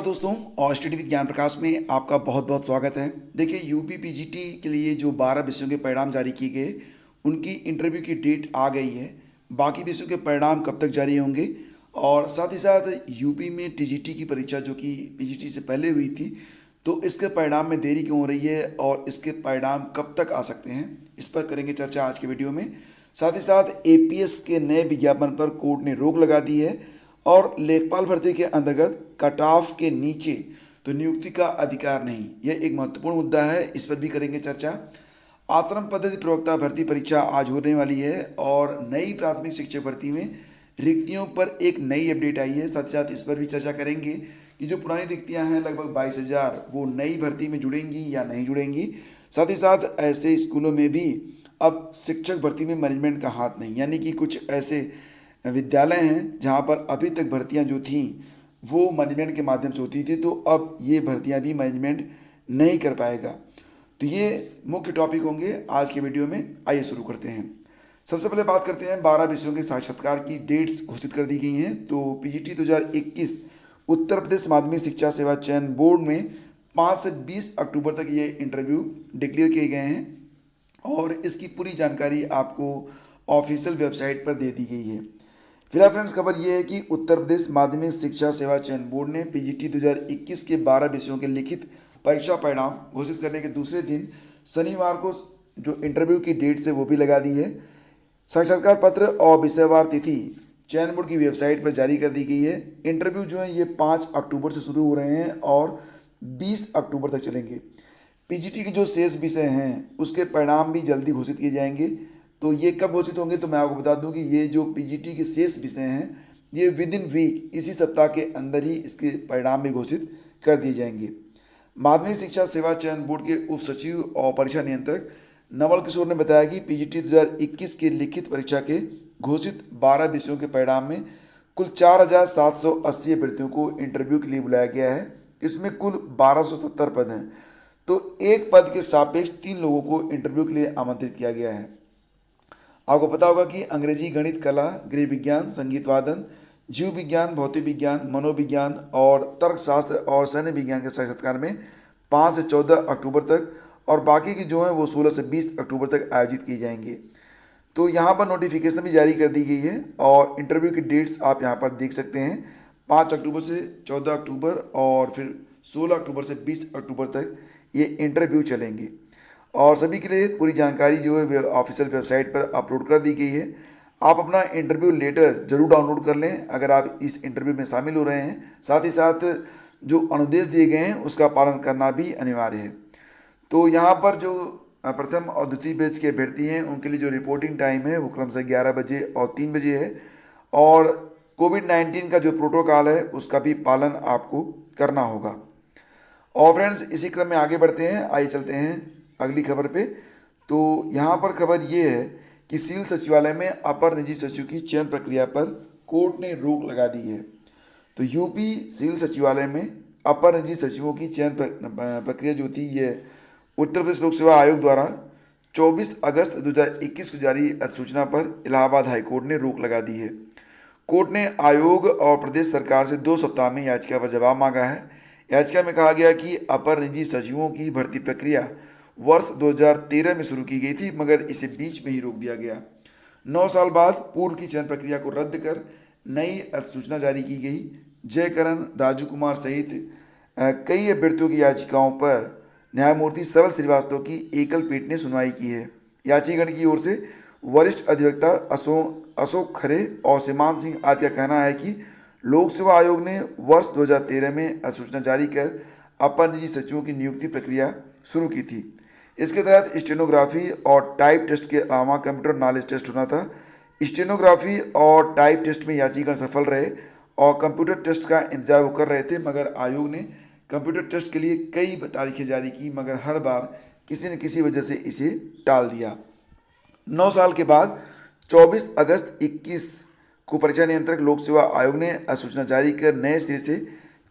दोस्तों, और study with ज्ञान प्रकाश में आपका बहुत बहुत स्वागत है। देखिए, यूपी पीजीटी के लिए जो 12 विषयों के परिणाम जारी किए गए, उनकी इंटरव्यू की डेट आ गई है। बाकी विषयों के परिणाम कब तक जारी होंगे, और साथ ही साथ यूपी में टीजीटी की परीक्षा जो कि पीजीटी से पहले हुई थी, तो इसके परिणाम में देरी क्यों हो रही है और इसके परिणाम कब तक आ सकते हैं, इस पर करेंगे चर्चा आज के वीडियो में। साथ ही साथ एपीएस के नए विज्ञापन पर कोर्ट ने रोक लगा दी है, और लेखपाल भर्ती के अंतर्गत कट ऑफ के नीचे तो नियुक्ति का अधिकार नहीं, यह एक महत्वपूर्ण मुद्दा है, इस पर भी करेंगे चर्चा। आश्रम पद्धति प्रवक्ता भर्ती परीक्षा आज होने वाली है, और नई प्राथमिक शिक्षक भर्ती में रिक्तियों पर एक नई अपडेट आई है। साथ ही साथ इस पर भी चर्चा करेंगे कि जो पुरानी रिक्तियां हैं लगभग 22,000, वो नई भर्ती में जुड़ेंगी या नहीं जुड़ेंगी। साथ ही साथ ऐसे स्कूलों में भी अब शिक्षक भर्ती में मैनेजमेंट का हाथ नहीं, यानी कि कुछ ऐसे विद्यालय हैं जहां पर अभी तक भर्तियां जो थीं वो मैनेजमेंट के माध्यम से होती थी, तो अब ये भर्तियां भी मैनेजमेंट नहीं कर पाएगा। तो ये मुख्य टॉपिक होंगे आज के वीडियो में। आइए शुरू करते हैं। सबसे पहले बात करते हैं 12 विषयों के साक्षात्कार की डेट्स घोषित कर दी गई हैं। तो पीजीटी 2021 उत्तर प्रदेश माध्यमिक शिक्षा सेवा चयन बोर्ड में 5 से 20 अक्टूबर तक ये इंटरव्यू डिक्लेयर किए गए हैं, और इसकी पूरी जानकारी आपको ऑफिशियल वेबसाइट पर दे दी गई है। फिलहाल फ्रेंड्स, खबर यह है कि उत्तर प्रदेश माध्यमिक शिक्षा सेवा चयन बोर्ड ने पीजीटी 2021 के 12 विषयों के लिखित परीक्षा परिणाम घोषित करने के दूसरे दिन शनिवार को जो इंटरव्यू की डेट है वो भी लगा दी है। साक्षात्कार पत्र और विषयवार तिथि चयन बोर्ड की वेबसाइट पर जारी कर दी गई है। इंटरव्यू जो है ये 5 अक्टूबर से शुरू हो रहे हैं और 20 अक्टूबर तक चलेंगे। पीजीटी के जो शेष विषय हैं उसके परिणाम भी जल्दी घोषित किए जाएंगे। तो ये कब घोषित होंगे, तो मैं आपको बता दूं कि ये जो पीजीटी के शेष विषय हैं ये विद इन वीक, इसी सप्ताह के अंदर ही इसके परिणाम भी घोषित कर दिए जाएंगे। माध्यमिक शिक्षा सेवा चयन बोर्ड के उप सचिव और परीक्षा नियंत्रक नवल किशोर ने बताया कि पीजीटी 2021 के लिखित परीक्षा के घोषित 12 विषयों के परिणाम में कुल 4,780 अभ्यर्थियों को इंटरव्यू के लिए बुलाया गया है। इसमें कुल 1270 पद हैं, तो एक पद के सापेक्ष 3 लोगों को इंटरव्यू के लिए आमंत्रित किया गया है। आपको पता होगा कि अंग्रेजी, गणित, कला, गृह विज्ञान, संगीत वादन, जीव विज्ञान, भौतिक विज्ञान, मनोविज्ञान और तर्कशास्त्र और सैन्य विज्ञान के साक्षात्कार में 5 से 14 अक्टूबर तक, और बाकी की जो है वो 16 से 20 अक्टूबर तक आयोजित किए जाएंगे। तो यहाँ पर नोटिफिकेशन भी जारी कर दी गई है, और इंटरव्यू की डेट्स आप यहाँ पर देख सकते हैं। 5 अक्टूबर से 14 अक्टूबर और फिर 16 अक्टूबर से 20 अक्टूबर तक ये इंटरव्यू चलेंगे, और सभी के लिए पूरी जानकारी जो है ऑफिशियल वेबसाइट पर अपलोड कर दी गई है। आप अपना इंटरव्यू लेटर जरूर डाउनलोड कर लें अगर आप इस इंटरव्यू में शामिल हो रहे हैं। साथ ही साथ जो अनुदेश दिए गए हैं उसका पालन करना भी अनिवार्य है। तो यहाँ पर जो प्रथम और द्वितीय बैच के अभ्यर्थी हैं उनके लिए जो रिपोर्टिंग टाइम है वो क्रमशः 11 बजे और 3 बजे है, और कोविड-19 का जो प्रोटोकॉल है उसका भी पालन आपको करना होगा। और फ्रेंड्स, इसी क्रम में आगे बढ़ते हैं। आइए चलते हैं अगली खबर पे। तो यहाँ पर खबर ये है कि सिविल सचिवालय में अपर निजी सचिव की चयन प्रक्रिया पर कोर्ट ने रोक लगा दी है। तो यूपी सिविल सचिवालय में अपर निजी सचिवों की चयन प्रक्रिया जो थी ये उत्तर प्रदेश लोक सेवा आयोग द्वारा 24 अगस्त 2021 को जारी अधिसूचना पर इलाहाबाद हाईकोर्ट ने रोक लगा दी है। कोर्ट ने आयोग और प्रदेश सरकार से 2 सप्ताह में याचिका पर जवाब मांगा है। याचिका में कहा गया कि अपर निजी सचिवों की भर्ती प्रक्रिया वर्ष 2013 में शुरू की गई थी, मगर इसे बीच में ही रोक दिया गया। 9 साल बाद पूर्व की चयन प्रक्रिया को रद्द कर नई अधिसूचना जारी की गई। जयकरण, राजू कुमार सहित कई अभ्यर्थियों की याचिकाओं पर न्यायमूर्ति सरल श्रीवास्तव की एकल पीठ ने सुनवाई की है। याचिकागण की ओर से वरिष्ठ अधिवक्ता अशोक खरे और सीमान सिंह आदि का कहना है कि लोक सेवा आयोग ने वर्ष 2013 में अधिसूचना जारी कर अपर निजी सचिवों की नियुक्ति प्रक्रिया शुरू की थी। इसके तहत स्टेनोग्राफी और टाइप टेस्ट के अलावा कंप्यूटर नॉलेज टेस्ट होना था। स्टेनोग्राफी और टाइप टेस्ट में याचिकागण सफल रहे और कंप्यूटर टेस्ट का इंतजार वो कर रहे थे, मगर आयोग ने कंप्यूटर टेस्ट के लिए कई तारीखें जारी की, मगर हर बार किसी न किसी वजह से इसे टाल दिया। 9 साल के बाद 24 अगस्त 21 को परीक्षा नियंत्रक लोक सेवा आयोग ने अधिसूचना जारी कर नए सिरे से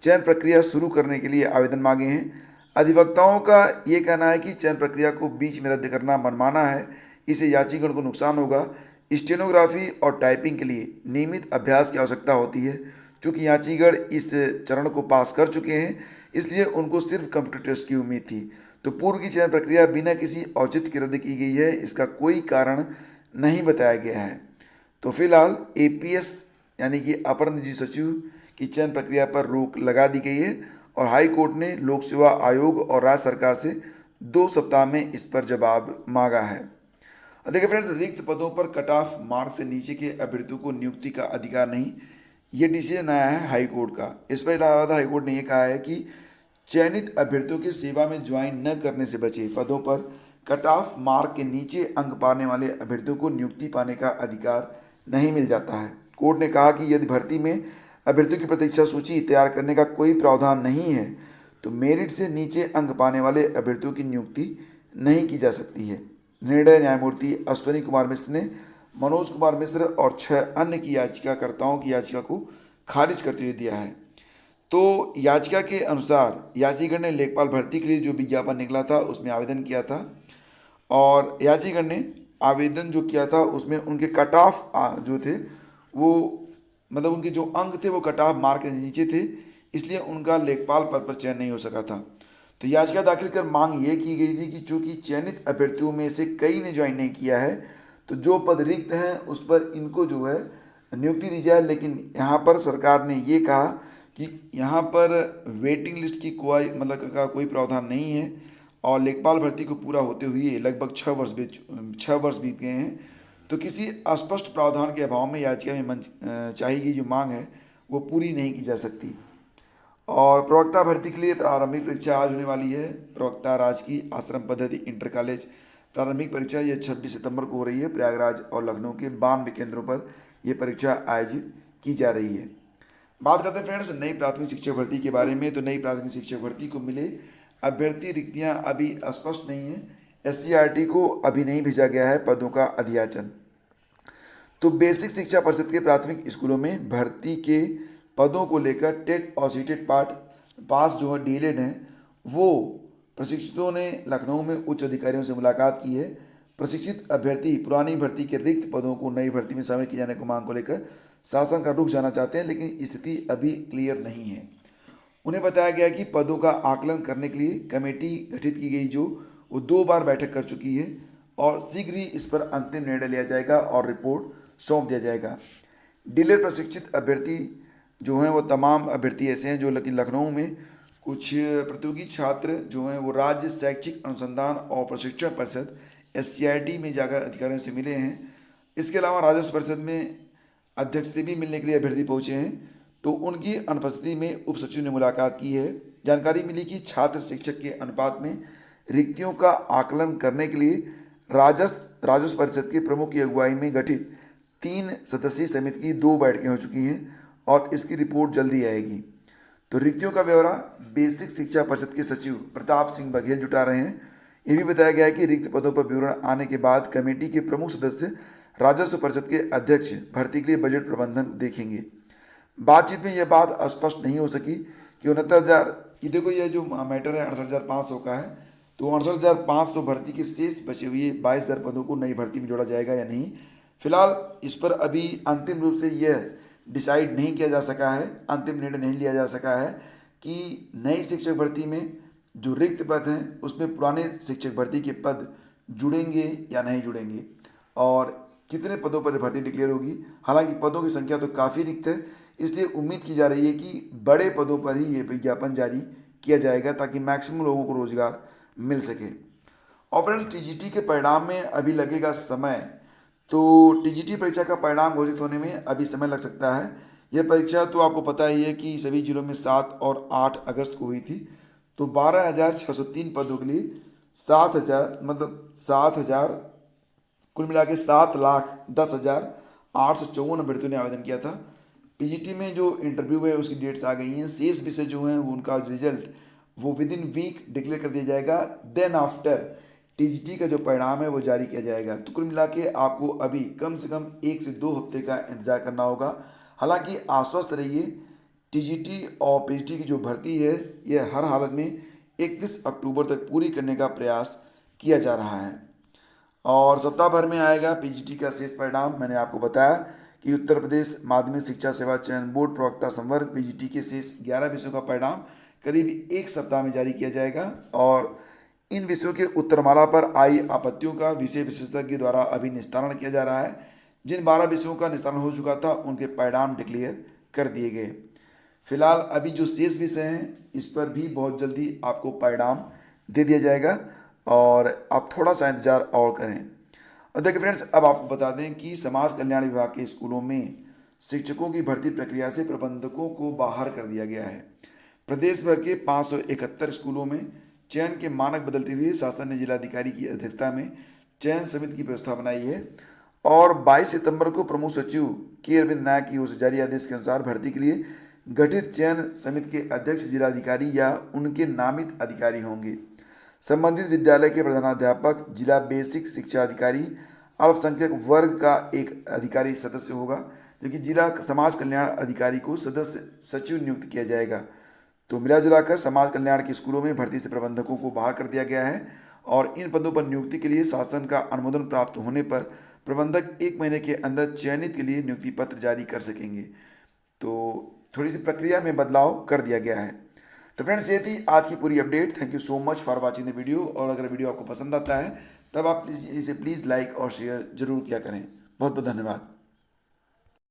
चयन प्रक्रिया शुरू करने के लिए आवेदन मांगे हैं। अधिवक्ताओं का ये कहना है कि चयन प्रक्रिया को बीच में रद्द करना मनमाना है, इससे याचिकागण को नुकसान होगा। स्टेनोग्राफी और टाइपिंग के लिए नियमित अभ्यास की आवश्यकता होती है। चूँकि याचीगढ़ इस चरण को पास कर चुके हैं, इसलिए उनको सिर्फ कंप्यूटर टेस्ट की उम्मीद थी। तो पूर्व की चयन प्रक्रिया बिना किसी औचित्य के रद्द की गई है, इसका कोई कारण नहीं बताया गया है। तो फिलहाल एपीएस यानी कि अपर निजी सचिव की चयन प्रक्रिया पर रोक लगा दी गई है और हाई कोर्ट ने लोक सेवा आयोग और राज्य सरकार से 2 सप्ताह में इस पर जवाब मांगा है। देखिए फ्रेंड्स, रिक्त पदों पर कट ऑफ मार्क से नीचे के अभ्यर्थियों को नियुक्ति का अधिकार नहीं, ये डिसीजन आया है हाई कोर्ट का। इस पर इलाहाबाद हाई कोर्ट ने यह कहा है कि चयनित अभ्यर्थियों की सेवा में ज्वाइन न करने से बचे पदों पर कट ऑफ मार्क के नीचे अंक पाने वाले अभ्यर्थियों को नियुक्ति पाने का अधिकार नहीं मिल जाता है। कोर्ट ने कहा कि यदि भर्ती में अभ्यर्थियों की प्रतीक्षा सूची तैयार करने का कोई प्रावधान नहीं है तो मेरिट से नीचे अंक पाने वाले अभ्यर्थियों की नियुक्ति नहीं की जा सकती है। निर्णय न्यायमूर्ति अश्वनी कुमार मिश्र ने मनोज कुमार मिश्र और 6 अन्य की याचिकाकर्ताओं की याचिका को खारिज करते हुए दिया है। तो याचिका के अनुसार याचिका ने लेखपाल भर्ती के लिए जो विज्ञापन निकला था उसमें आवेदन किया था और याचिका ने आवेदन जो किया था उसमें उनके कट ऑफ जो थे वो मतलब उनके जो अंक थे वो कट ऑफ मार्क के नीचे थे, इसलिए उनका लेखपाल पद पर चयन नहीं हो सका था। तो याचिका दाखिल कर मांग ये की गई थी कि चूंकि चयनित अभ्यर्थियों में से कई ने ज्वाइन नहीं किया है तो जो पद रिक्त हैं उस पर इनको जो है नियुक्ति दी जाए। लेकिन यहाँ पर सरकार ने ये कहा कि यहाँ पर वेटिंग लिस्ट की कोई मतलब का कोई प्रावधान नहीं है और लेखपाल भर्ती को पूरा होते हुए लगभग 6 वर्ष बीत गए हैं। तो किसी अस्पष्ट प्रावधान के अभाव में याचिका में चाहिए गई जो मांग है वो पूरी नहीं की जा सकती। और प्रवक्ता भर्ती के लिए प्रारंभिक परीक्षा आज होने वाली है। प्रवक्ता राजकीय आश्रम पद्धति इंटर कॉलेज प्रारंभिक परीक्षा ये 26 सितंबर को हो रही है। प्रयागराज और लखनऊ के 92 केंद्रों पर यह परीक्षा आयोजित की जा रही है। बात करते हैं फ्रेंड्स नई प्राथमिक शिक्षक भर्ती के बारे में। तो नई प्राथमिक शिक्षक भर्ती को मिले अभ्यर्थी रिक्तियां अभी स्पष्ट नहीं है। एससीईआरटी को अभी नहीं भेजा गया है पदों का अधियाचन। तो बेसिक शिक्षा परिषद के प्राथमिक स्कूलों में भर्ती के पदों को लेकर टेट और सीटेट पास जो है डीएलएड हैं वो प्रशिक्षितों ने लखनऊ में उच्च अधिकारियों से मुलाकात की है। प्रशिक्षित अभ्यर्थी पुरानी भर्ती के रिक्त पदों को नई भर्ती में शामिल किए जाने को मांग को लेकर शासन का रुख जाना चाहते हैं, लेकिन स्थिति अभी क्लियर नहीं है। उन्हें बताया गया कि पदों का आकलन करने के लिए कमेटी गठित की गई जो वो 2 बार बैठक कर चुकी है और शीघ्र ही इस पर अंतिम निर्णय लिया जाएगा और रिपोर्ट सौंप दिया जाएगा। डीलर प्रशिक्षित अभ्यर्थी जो हैं वो तमाम अभ्यर्थी ऐसे हैं जो लखनऊ में कुछ प्रतियोगी छात्र जो हैं वो राज्य शैक्षिक अनुसंधान और प्रशिक्षण परिषद एससीईआरटी में जाकर अधिकारियों से मिले हैं। इसके अलावा राजस्व परिषद में अध्यक्ष से भी मिलने के लिए अभ्यर्थी पहुंचे हैं। तो उनकी अनुपस्थिति में उप सचिव ने मुलाकात की है। जानकारी मिली कि छात्र शिक्षक के अनुपात में रिक्तियों का आकलन करने के लिए राजस्व परिषद के प्रमुख की अगुवाई में गठित 3 सदस्यीय समिति की 2 बैठकें हो चुकी हैं और इसकी रिपोर्ट जल्दी आएगी। तो रिक्तियों का ब्यौरा बेसिक शिक्षा परिषद के सचिव प्रताप सिंह बघेल जुटा रहे हैं। ये भी बताया गया है कि रिक्त पदों पर विवरण आने के बाद कमेटी के प्रमुख सदस्य राजस्व परिषद के अध्यक्ष भर्ती के लिए बजट प्रबंधन देखेंगे। बातचीत में यह बात स्पष्ट नहीं हो सकी कि 69,000 ये देखो ये जो मैटर है 68,500 का है, तो 68,500 भर्ती के शेष बचे हुए 22,000 पदों को नई भर्ती में जोड़ा जाएगा या नहीं। फिलहाल इस पर अभी अंतिम रूप से यह डिसाइड नहीं किया जा सका है, अंतिम निर्णय नहीं लिया जा सका है कि नई शिक्षक भर्ती में जो रिक्त पद हैं उसमें पुराने शिक्षक भर्ती के पद जुड़ेंगे या नहीं जुड़ेंगे और कितने पदों पर भर्ती डिक्लेयर होगी। हालांकि पदों की संख्या तो काफ़ी रिक्त है, इसलिए उम्मीद की जा रही है कि बड़े पदों पर ही ये विज्ञापन जारी किया जाएगा ताकि मैक्सिमम लोगों को रोजगार मिल सके। और फ्रेंड्स टीजीटी के परिणाम में अभी लगेगा समय। तो टीजीटी परीक्षा का परिणाम घोषित होने में अभी समय लग सकता है। यह परीक्षा तो आपको पता ही है कि सभी जिलों में 7 और 8 अगस्त को हुई थी। तो 12,603 पदों के लिए 7,000 कुल मिला के 7,10,854 अभ्यर्थियों ने आवेदन किया था। पीजीटी में जो इंटरव्यू है उसकी डेट्स आ गई हैं। शेष विषय जो हैं वो उनका रिजल्ट वो विद इन वीक डिक्लेयर कर दिया जाएगा। देन आफ्टर टीजीटी का जो परिणाम है वो जारी किया जाएगा। तो कुल मिला के आपको अभी कम से कम 1 से 2 हफ्ते का इंतजार करना होगा। हालांकि आश्वस्त रहिए, टीजीटी और पीजीटी की जो भर्ती है यह हर हालत में 31 अक्टूबर तक पूरी करने का प्रयास किया जा रहा है और सप्ताह भर में आएगा पीजीटी का शेष परिणाम। मैंने आपको बताया कि उत्तर प्रदेश माध्यमिक शिक्षा सेवा चयन बोर्ड प्रवक्ता संवर्ग पीजीटी के शेष 11 विषयों का परिणाम करीब एक सप्ताह में जारी किया जाएगा। और इन विषयों के उत्तरमाला पर आई आपत्तियों का विषय विशेषज्ञ द्वारा अभी निस्तारण किया जा रहा है। जिन 12 विषयों का निस्तारण हो चुका था उनके परिणाम डिक्लेयर कर दिए गए। फिलहाल अभी जो शेष विषय हैं इस पर भी बहुत जल्दी आपको परिणाम दे दिया जाएगा और आप थोड़ा सा इंतज़ार और करें। और देखिए फ्रेंड्स, अब आपको बता दें कि समाज कल्याण विभाग के स्कूलों में शिक्षकों की भर्ती प्रक्रिया से प्रबंधकों को बाहर कर दिया गया है। प्रदेश भर के 571 स्कूलों में चयन के मानक बदलते हुए शासन ने जिलाधिकारी की अध्यक्षता में चयन समिति की व्यवस्था बनाई है और 22 सितंबर को प्रमुख सचिव के अरविंद नायक की ओर से जारी आदेश के अनुसार भर्ती के लिए गठित चयन समिति के अध्यक्ष जिलाधिकारी या उनके नामित अधिकारी होंगे। संबंधित विद्यालय के प्रधानाध्यापक, जिला बेसिक शिक्षा अधिकारी, अल्पसंख्यक वर्ग का एक अधिकारी सदस्य होगा, जबकि जिला समाज कल्याण अधिकारी को सदस्य सचिव नियुक्त किया जाएगा। तो मिला जुलाकर समाज कल्याण के स्कूलों में भर्ती से प्रबंधकों को बाहर कर दिया गया है और इन पदों पर नियुक्ति के लिए शासन का अनुमोदन प्राप्त होने पर प्रबंधक 1 महीने के अंदर चयनित के लिए नियुक्ति पत्र जारी कर सकेंगे। तो थोड़ी सी प्रक्रिया में बदलाव कर दिया गया है। तो फ्रेंड्स, ये थी आज की पूरी update. Thank you so much for watching the video. और अगर वीडियो आपको पसंद आता है तब आप इसे प्लीज़ लाइक और शेयर जरूर किया करें। बहुत बहुत धन्यवाद।